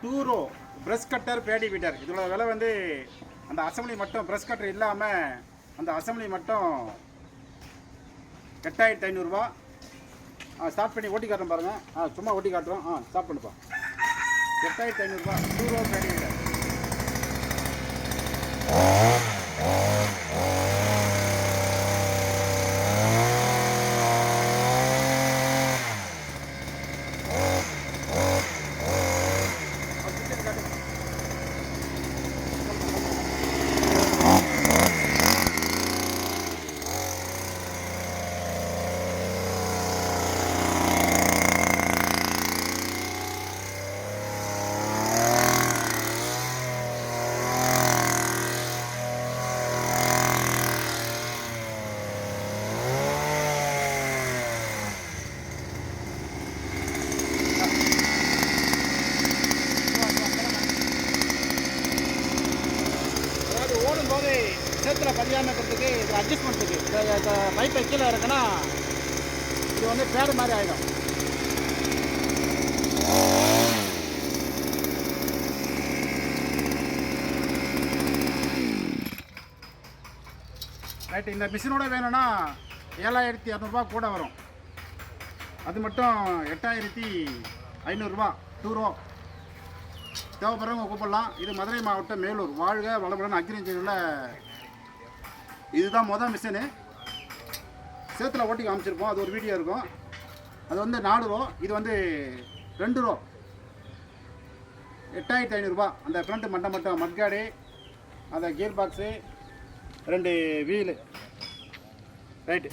டூரோ brush cutter Bedi weeder. இதோட விலை வந்து அந்த அசம்பிளி மட்டும் ப்ரெஷ் கட்டர் இல்லாமல் அந்த அசம்பிளி மட்டும் 8500 ரூபா. ஸ்டார்ட் பண்ணி ஓட்டி காட்டுறோம் பாருங்கள். சும்மா ஓட்டி காட்டுறோம். ஸ்டார்ட் பண்ணுப்பா. 8500 ரூபா டூரோ பேடி வீட்டர். ஓடும்போது சேத்துல பதியாமக்கிறதுக்கு இது அட்ஜஸ்ட் பண்ணுறதுக்கு இந்த பைப்பை கீழே இருக்குன்னா இது வந்து பேடு மாதிரி ஆகிடும். ரைட்டு. இந்த மிஷினோட வேணும்னா 7200 கூட வரும். அது மட்டும் 8500 டூரோ. தேவைப்படுறவங்க கூப்பிடலாம். இது மதுரை மாவட்டம் மேலூர். வாழ்க வளமுடன் அக்ரிகல்ச்சரில் இதுதான் மொதல் மிஷினு. சேத்துல ஓட்டி காமிச்சிருப்போம். அது ஒரு வீடியோ இருக்கும். அது வந்து 4 ரோ. இது வந்து 2 ரோ. 8500 அந்த ஃப்ரண்ட்டு மட்டும் மட்காடு, அந்த கியர் பாக்ஸு, 2 வீலு. ரைட்டு.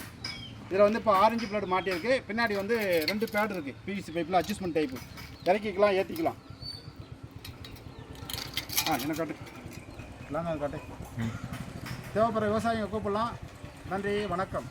இதில் வந்து இப்போ ஆரஞ்சு பிளேடு மாட்டியிருக்கு. பின்னாடி வந்து 2 பேடு இருக்குது. பிவிசி பைப்பில் அட்ஜஸ்ட்மெண்ட் டைப்பு. இறக்கிக்கலாம், ஏற்றிக்கலாம். என்ன காட்டு இல்லாங்க காட்டு. தேவைப்படுற விவசாயிங்க கூப்பிடலாம். நன்றி, வணக்கம்.